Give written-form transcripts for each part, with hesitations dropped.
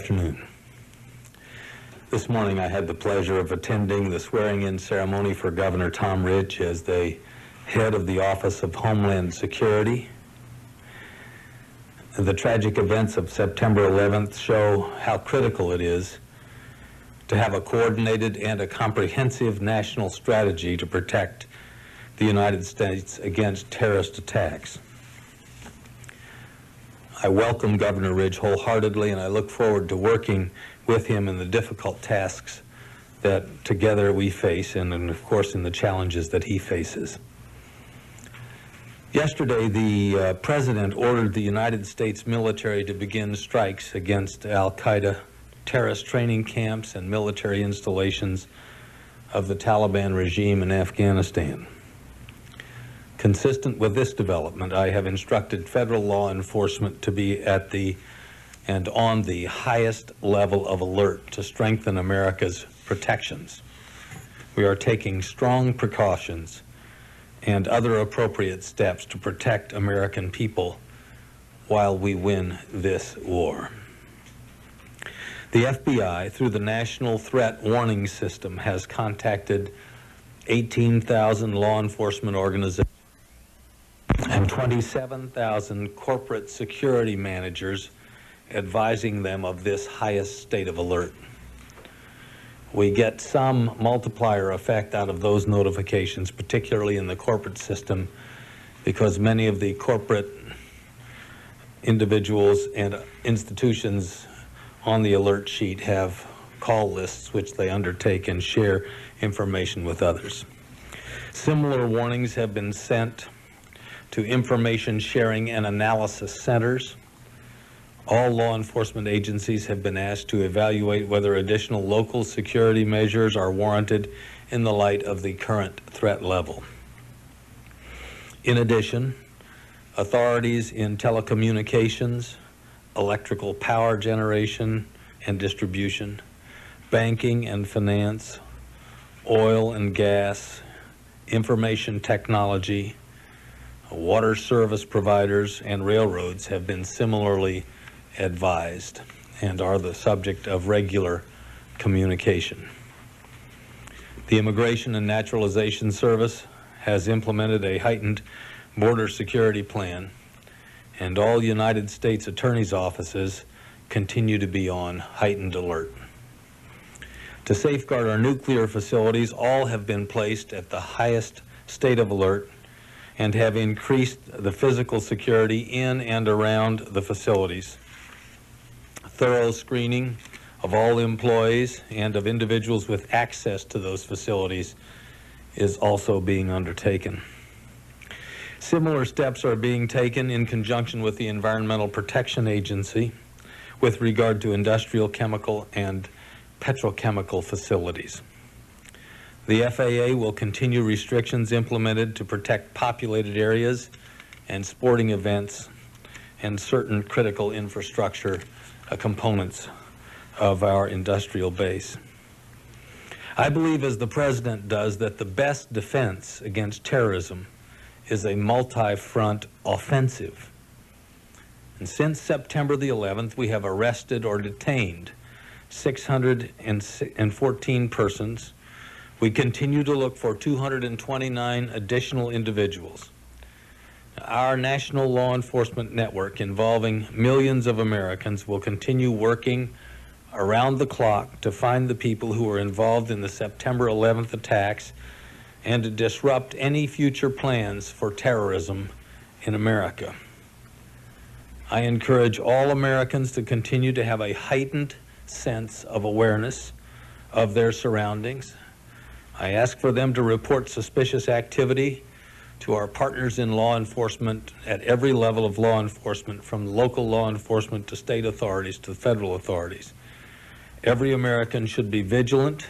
afternoon. This morning I had the pleasure of attending the swearing-in ceremony for Governor Tom Ridge as the head of the Office of Homeland Security. The tragic events of September 11th show how critical it is to have a coordinated and a comprehensive national strategy to protect the United States against terrorist attacks. I welcome Governor Ridge wholeheartedly, and I look forward to working with him in the difficult tasks that together we face, and of course in the challenges that he faces. Yesterday, the President ordered the United States military to begin strikes against Al-Qaeda terrorist training camps and military installations of the Taliban regime in Afghanistan. Consistent with this development, I have instructed federal law enforcement to be at the and on the highest level of alert to strengthen America's protections. We are taking strong precautions and other appropriate steps to protect American people while we win this war. The FBI, through the National Threat Warning System, has contacted 18,000 law enforcement organizations and 27,000 corporate security managers, advising them of this highest state of alert. We get some multiplier effect out of those notifications, particularly in the corporate system, because many of the corporate individuals and institutions on the alert sheet have call lists which they undertake and share information with others. Similar warnings have been sent to information sharing and analysis centers. All law enforcement agencies have been asked to evaluate whether additional local security measures are warranted in the light of the current threat level. In addition, authorities in telecommunications, electrical power generation and distribution, banking and finance, oil and gas, information technology, water service providers, and railroads have been similarly advised and are the subject of regular communication. The Immigration and Naturalization Service has implemented a heightened border security plan, and all United States attorneys' offices continue to be on heightened alert. To safeguard our nuclear facilities, all have been placed at the highest state of alert and have increased the physical security in and around the facilities. Thorough screening of all employees and of individuals with access to those facilities is also being undertaken. Similar steps are being taken in conjunction with the Environmental Protection Agency with regard to industrial, chemical, and petrochemical facilities. The FAA will continue restrictions implemented to protect populated areas and sporting events and certain critical infrastructure components of our industrial base. I believe, as the President does, that the best defense against terrorism is a multi-front offensive. And since September the 11th, we have arrested or detained 614 persons. We continue to look for 229 additional individuals. Our national law enforcement network, involving millions of Americans, will continue working around the clock to find the people who were involved in the September 11th attacks and to disrupt any future plans for terrorism in America. I encourage all Americans to continue to have a heightened sense of awareness of their surroundings. I ask for them to report suspicious activity to our partners in law enforcement at every level of law enforcement, from local law enforcement to state authorities to federal authorities. Every American should be vigilant,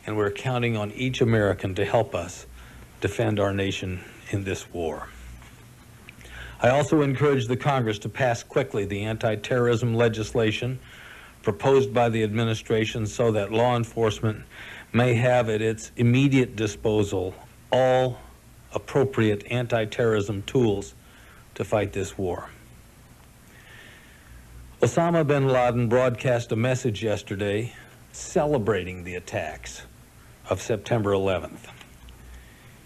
and we're counting on each American to help us defend our nation in this war. I also encourage the Congress to pass quickly the anti-terrorism legislation proposed by the administration so that law enforcement may have at its immediate disposal all appropriate anti-terrorism tools to fight this war. Osama Bin Laden broadcast a message yesterday celebrating the attacks of September 11th.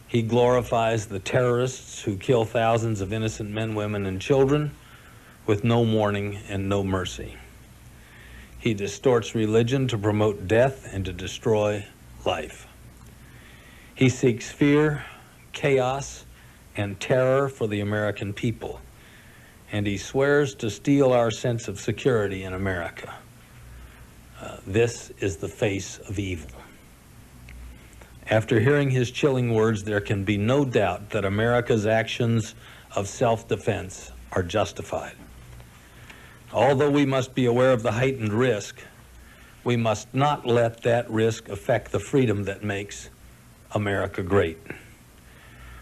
He glorifies the terrorists who kill thousands of innocent men, women, and children with no warning and no mercy. He distorts religion to promote death and to destroy life. He seeks fear, chaos, and terror for the American people, and he swears to steal our sense of security in America. This is the face of evil. After hearing his chilling words, there can be no doubt that America's actions of self-defense are justified. Although we must be aware of the heightened risk, we must not let that risk affect the freedom that makes America great.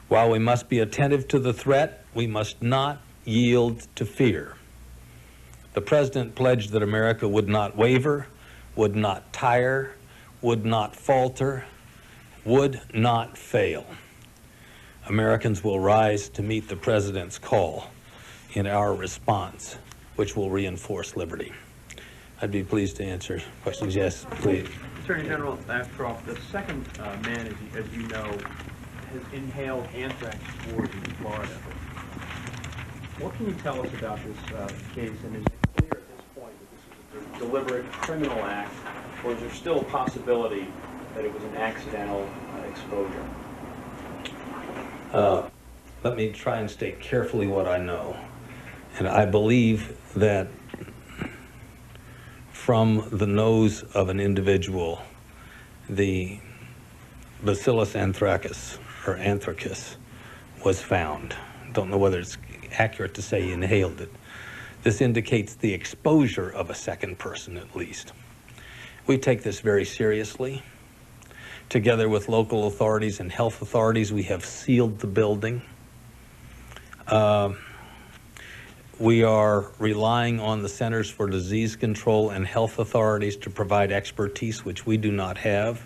While we must be attentive to the threat, we must not yield to fear. The President pledged that America would not waver, would not tire, would not falter, would not fail. Americans will rise to meet the President's call in our response, which will reinforce liberty. I'd be pleased to answer questions. Yes, please. Attorney General Ashcroft, the second man, as you know, has inhaled anthrax spores in Florida. What can you tell us about this case, and is it clear at this point that this is a deliberate criminal act, or is there still a possibility that it was an accidental exposure? Let me try and state carefully what I know. And I believe that from the nose of an individual, the Bacillus anthracus, or anthracus, was found. Don't know whether it's accurate to say he inhaled it. This indicates the exposure of a second person, at least. We take this very seriously. Together with local authorities and health authorities, we have sealed the building. We are relying on the Centers for Disease Control and health authorities to provide expertise, which we do not have.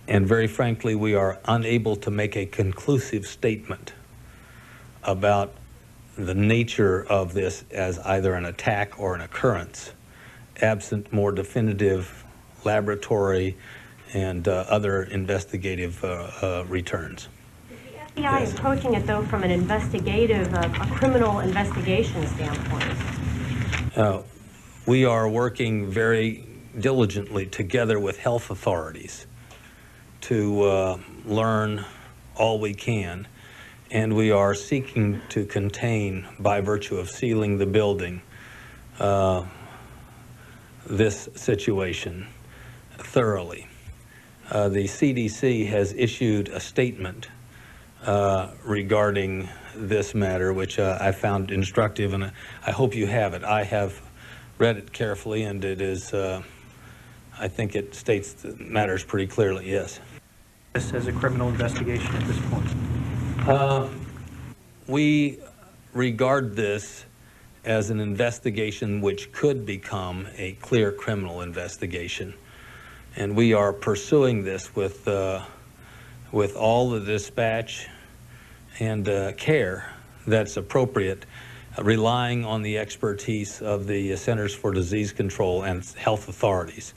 And very frankly, we are unable to make a conclusive statement about the nature of this as either an attack or an occurrence, absent more definitive laboratory and other investigative returns. The FBI is approaching it, though, from an investigative, a criminal investigation standpoint. We are working very diligently together with health authorities to learn all we can, and we are seeking to contain, by virtue of sealing the building, this situation thoroughly. The CDC has issued a statement regarding this matter, which I found instructive, and I hope you have it. I have read it carefully, and it is, I think it states the matters pretty clearly, yes. This as a criminal investigation at this point? We regard this as an investigation which could become a clear criminal investigation. And we are pursuing this with all the dispatch and care that's appropriate, relying on the expertise of the Centers for Disease Control and health authorities,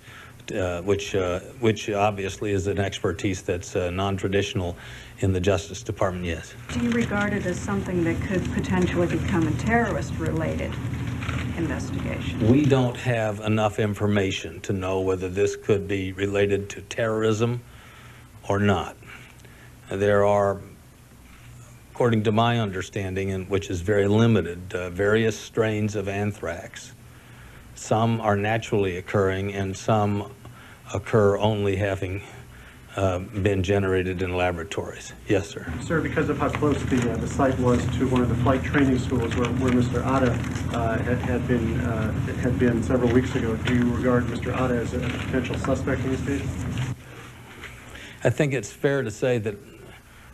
which obviously is an expertise that's non-traditional in the Justice Department, yes. Do you regard it as something that could potentially become a terrorist-related investigation? We don't have enough information to know whether this could be related to terrorism or not. There are, according to my understanding, and which is very limited, various strains of anthrax. Some are naturally occurring, and some occur only having been generated in laboratories. Yes, sir. Sir, because of how close the site was to one of the flight training schools where Mr. Atta had been several weeks ago, do you regard Mr. Atta as a potential suspect in this case? I think it's fair to say that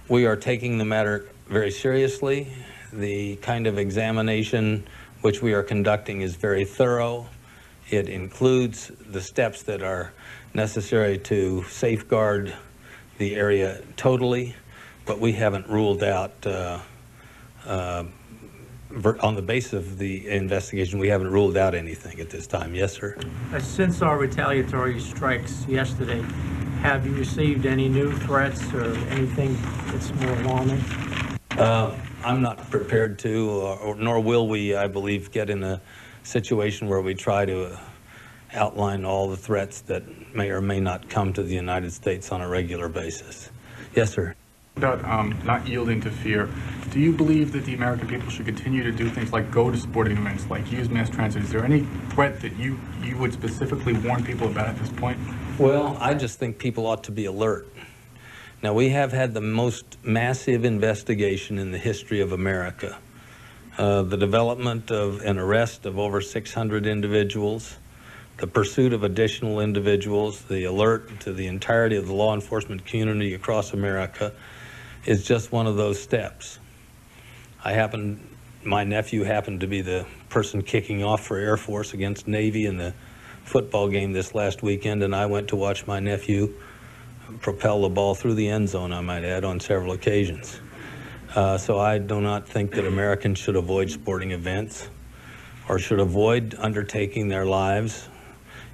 we are taking the matter very seriously. The kind of examination which we are conducting is very thorough. It includes the steps that are necessary to safeguard the area totally, but we haven't ruled out on the basis of the investigation, we haven't ruled out anything at this time. Yes, sir? Since our retaliatory strikes yesterday, have you received any new threats or anything that's more alarming? I'm not prepared to, nor will we, I believe, get in a situation where we try to outline all the threats that may or may not come to the United States on a regular basis. Yes, sir? About not yielding to fear, do you believe that the American people should continue to do things like go to sporting events, like use mass transit? Is there any threat that you would specifically warn people about at this point? Well, I just think people ought to be alert. Now, we have had the most massive investigation in the history of America. The development of an arrest of over 600 individuals, the pursuit of additional individuals, the alert to the entirety of the law enforcement community across America is just one of those steps. My nephew happened to be the person kicking off for Air Force against Navy in the football game this last weekend, and I went to watch my nephew propel the ball through the end zone, I might add, on several occasions. So I do not think that Americans should avoid sporting events or should avoid undertaking their lives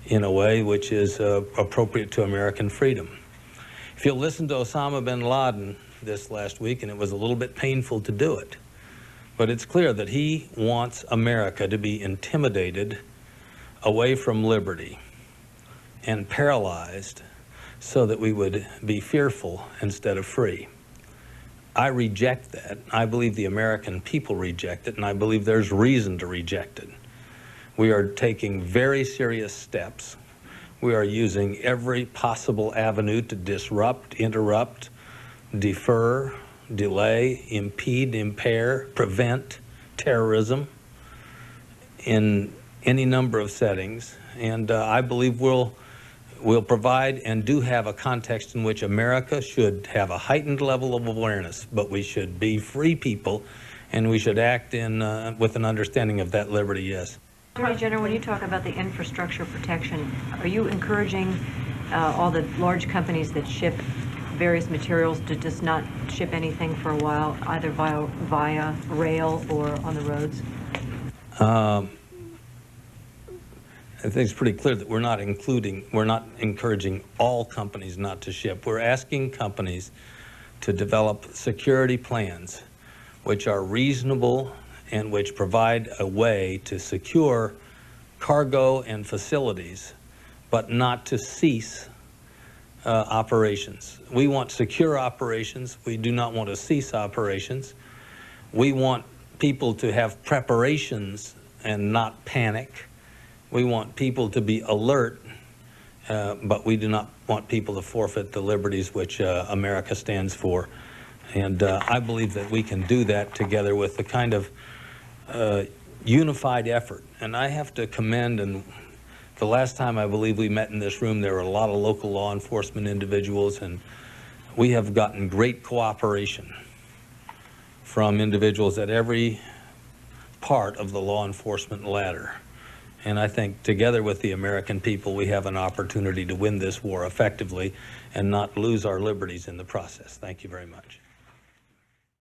in a way which is appropriate to American freedom. If you listen to Osama Bin Laden this last week, and it was a little bit painful to do it, but it's clear that he wants America to be intimidated away from liberty and paralyzed so that we would be fearful instead of free. I reject that. I believe the American people reject it, and I believe there's reason to reject it. We are taking very serious steps. We are using every possible avenue to disrupt, interrupt, defer, delay, impede, impair, prevent terrorism in any number of settings. And I believe we'll provide and do have a context in which America should have a heightened level of awareness, but we should be free people, and we should act with an understanding of that liberty, yes. Attorney General, when you talk about the infrastructure protection, are you encouraging all the large companies that ship various materials to just not ship anything for a while, either via rail or on the roads? I think it's pretty clear that we're not encouraging all companies not to ship. We're asking companies to develop security plans which are reasonable and which provide a way to secure cargo and facilities, but not to cease operations. We want secure operations. We do not want to cease operations. We want people to have preparations and not panic. We want people to be alert, but we do not want people to forfeit the liberties which America stands for. And I believe that we can do that together with the kind of unified effort. And I have to commend, and the last time I believe we met in this room, there were a lot of local law enforcement individuals, and we have gotten great cooperation from individuals at every part of the law enforcement ladder. And I think together with the American people, we have an opportunity to win this war effectively and not lose our liberties in the process. Thank you very much.